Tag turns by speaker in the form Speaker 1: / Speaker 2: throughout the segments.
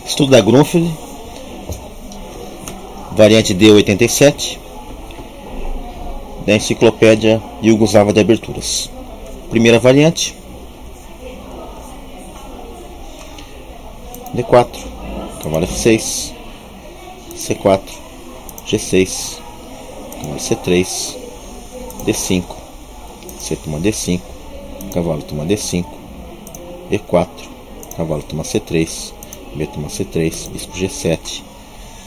Speaker 1: Estudo da Grunfeld, variante D87, da Enciclopédia Iugoslava de Aberturas. Primeira variante, D4, cavalo F6, C4, G6, cavalo C3, D5, C toma D5, cavalo toma D5, E4, cavalo toma C3, B toma C3, bispo G7,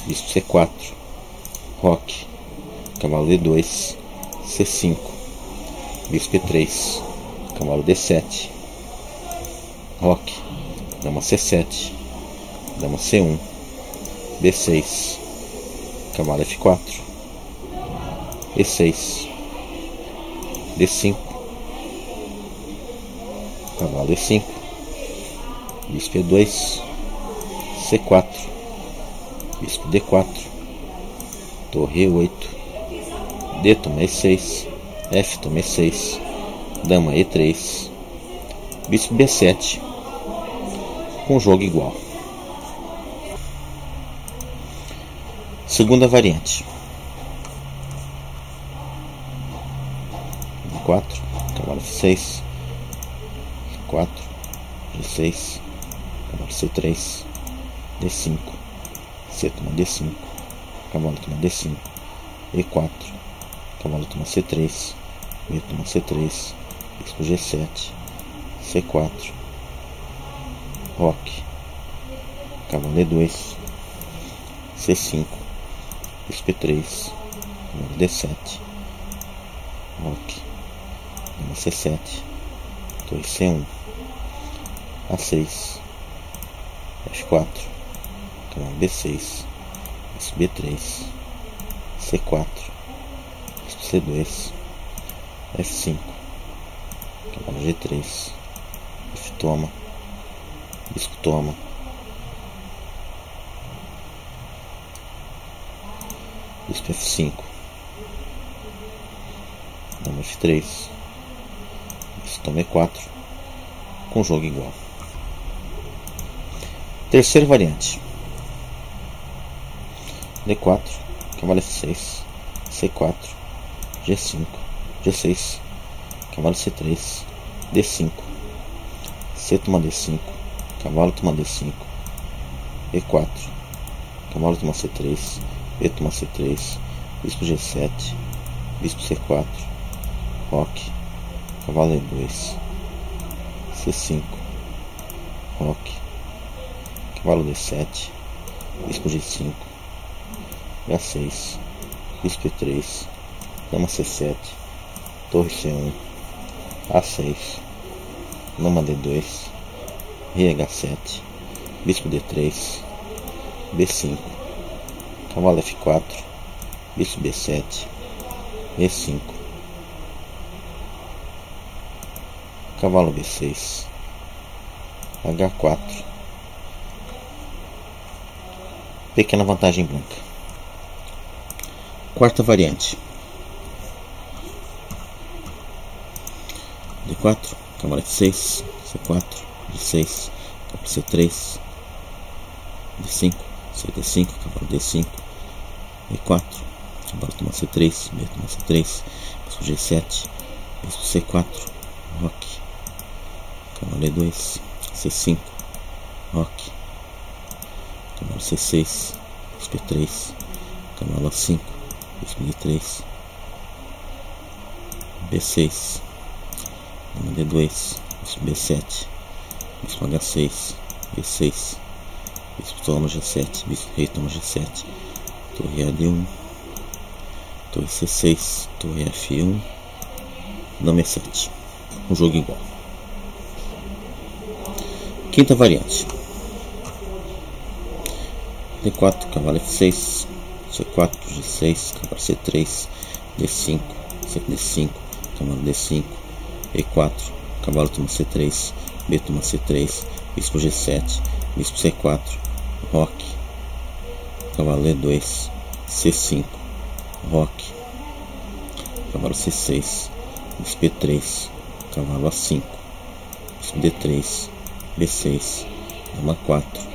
Speaker 1: bispo C4, roque, cavalo D2, C5, bispo E3, cavalo D7, roque, dama C7, dama C1, B6, cavalo F4, E6, D5, cavalo E5, bispo E2, C4, bispo D4, torre E8, D toma E6, F toma E6, dama E3, bispo B7, com jogo igual. Segunda variante, D4, cavalo F6, C4, G6, cavalo C3, D5, C toma D5, cavalo toma D5, E4, cavalo toma C3, B toma C3, bispo G7, C4, roque, cavalo E2, C5, bispo E3, cavalo D7, roque, dama C7, torre C1, A6, F4, cavalo B6, bispo B3, C4, bispo C2, F5, cavalo G3, F toma, bispo toma, bispo F5, dama F3, bispo toma E4, com jogo igual. Terceira variante, D4, cavalo F6, C4, G5, G6, cavalo C3, D5, C toma D5, cavalo toma D5, E4, cavalo toma C3, B toma C3, bispo G7, bispo C4, roque, cavalo E2, C5, roque, cavalo D7, bispo G5, H6, bispo E3, dama C7, torre C1, A6, dama D2, rei H7, bispo D3, B5, cavalo F4, bispo B7, E5, cavalo B6, H4, pequena vantagem branca. Quarta variante, D4, cavalo F6, C4, G6, cavalo C3, D5, CD5, cavalo D5, E4, cavalo toma C3, B toma C3, bispo G7, bispo C4, roque, cavalo E2, C5, roque, cavalo C6, bispo E3, cavalo A5, bispo D3, B6, dama D2, bispo B7, bispo H6, E6, bispo toma G7, bispo rei toma G7, torre AD1, torre C6, torre F1, dama E7, um jogo igual. Quinta variante, D4, cavalo F6, C4, G6, cavalo C3, D5, CD5, cavalo D5, E4, cavalo toma C3, B toma C3, bispo G7, bispo C4, roque, cavalo E2, C5, roque, cavalo C6, bispo E3, cavalo A5, bispo D3, B6, dama 4,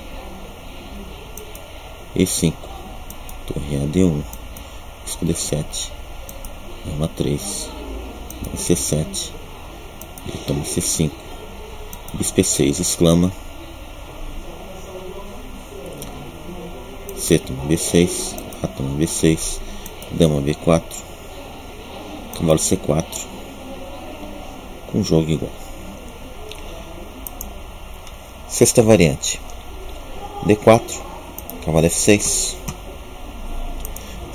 Speaker 1: E5, torre A D1, bispo D7, dama 3, dama C7, toma C5, bispo E6, exclama, C toma B6, A toma B6, dama B4, cavalo C4, com jogo igual. Sexta variante, D4, cavalo F6,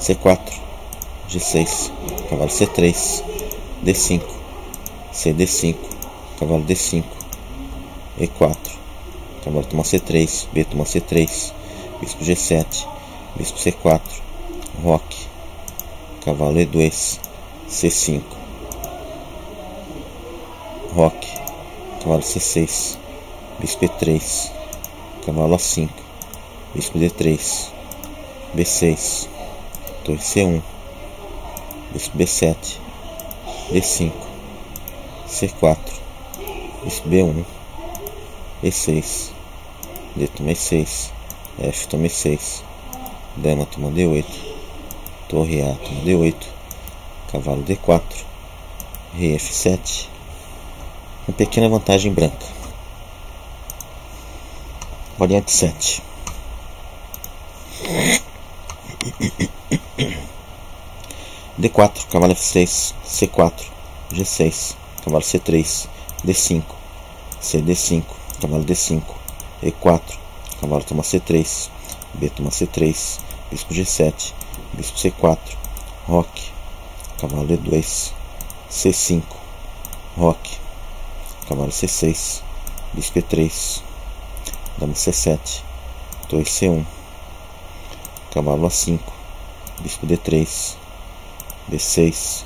Speaker 1: C4, G6, cavalo C3, D5, CD5, cavalo D5, E4, cavalo toma C3, B toma C3, bispo G7, bispo C4, roque, cavalo E2, C5, roque, cavalo C6, bispo E3, cavalo A5, bispo D3, B6, torre C1, bispo B7, D5, C4, bispo B1, E6, D toma E6, F toma E6, dama toma D8, torre A toma D8, cavalo D4, rei F7, com pequena vantagem branca. Variante 7. D4, cavalo F6, C4, G6, cavalo C3, D5, CD5, cavalo D5, E4, cavalo toma C3, B toma C3, bispo G7, bispo C4, roque, cavalo E2, C5, roque, cavalo C6, bispo E3, dama C7, torre C1, cavalo A5, bispo D3, B6,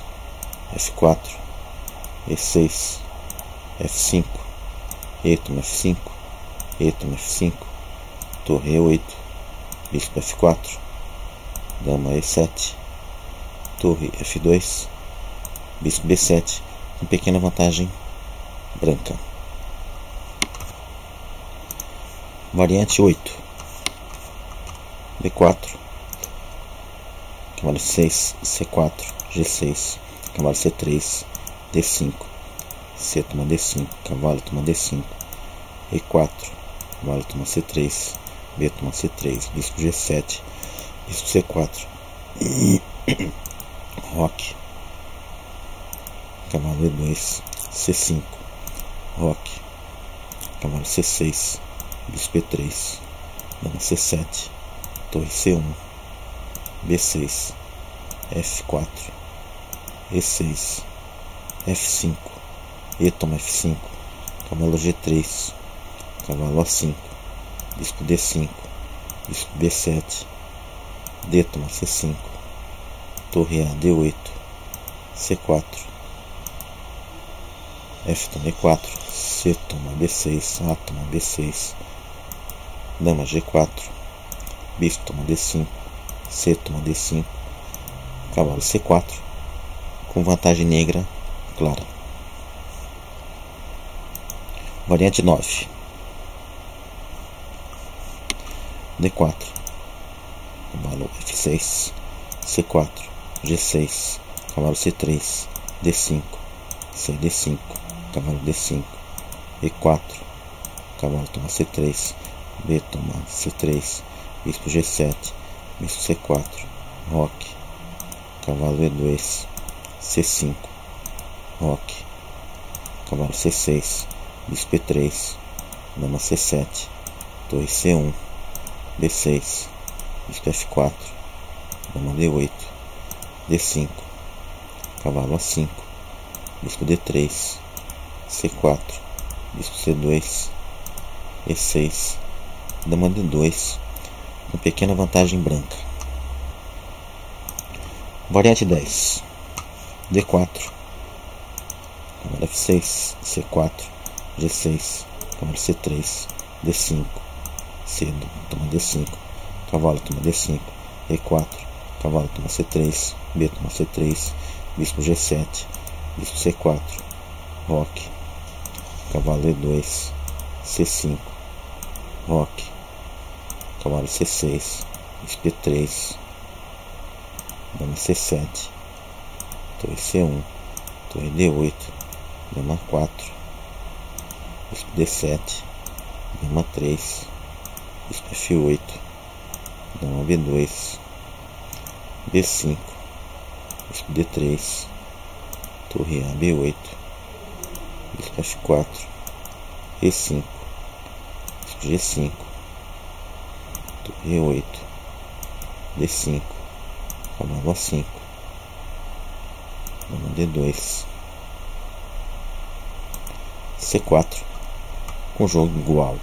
Speaker 1: F4, E6, F5, E toma F5, E toma F5, torre E8, bispo F4, dama E7, torre F2, bispo B7, com pequena vantagem branca. Variante 8. D4, cavalo C6, C4, G6, cavalo C3, D5, C toma D5, cavalo toma D5, E4, cavalo toma C3, B toma C3, bispo G7, bispo C4, roque, cavalo E2, C5, roque, cavalo C6, bispo E3, dama C7, torre C1, B6, F4, E6, F5, E toma F5, cavalo G3, cavalo A5, bispo D5, bispo B7, D toma C5, torre A D8, C4, F toma E4, C toma B6, A toma B6, dama G4, bispo toma D5, C toma D5, cavalo C4, com vantagem negra clara. Variante 9. D4, cavalo F6, C4, G6, cavalo C3, D5, CD5, cavalo D5, E4, cavalo toma C3, B toma C3, bispo G7, bispo C4, roque, cavalo E2, C5, roque, cavalo C6, bispo E3, dama C7, torre C1, B6, bispo F4, dama D8, D5, cavalo A5, bispo D3, C4, bispo C2, E6, dama D2, com pequena vantagem branca. Variante 10. D4, cavalo F6, C4, G6, cavalo C3, D5, C toma D5, cavalo toma D5, E4, cavalo toma C3, B toma C3, bispo G7, bispo C4, roque, cavalo E2, C5, roque, cavalo C6, bispo D3, dama C7, torre C1, torre D8, dama 4, bispo D7, dama 3, bispo F8, dama B2, D5, bispo D3, torre A, B8, bispo F4, E5, bispo G5, torre E8, D5, cavalo A5, dama D2, C4, com jogo igual.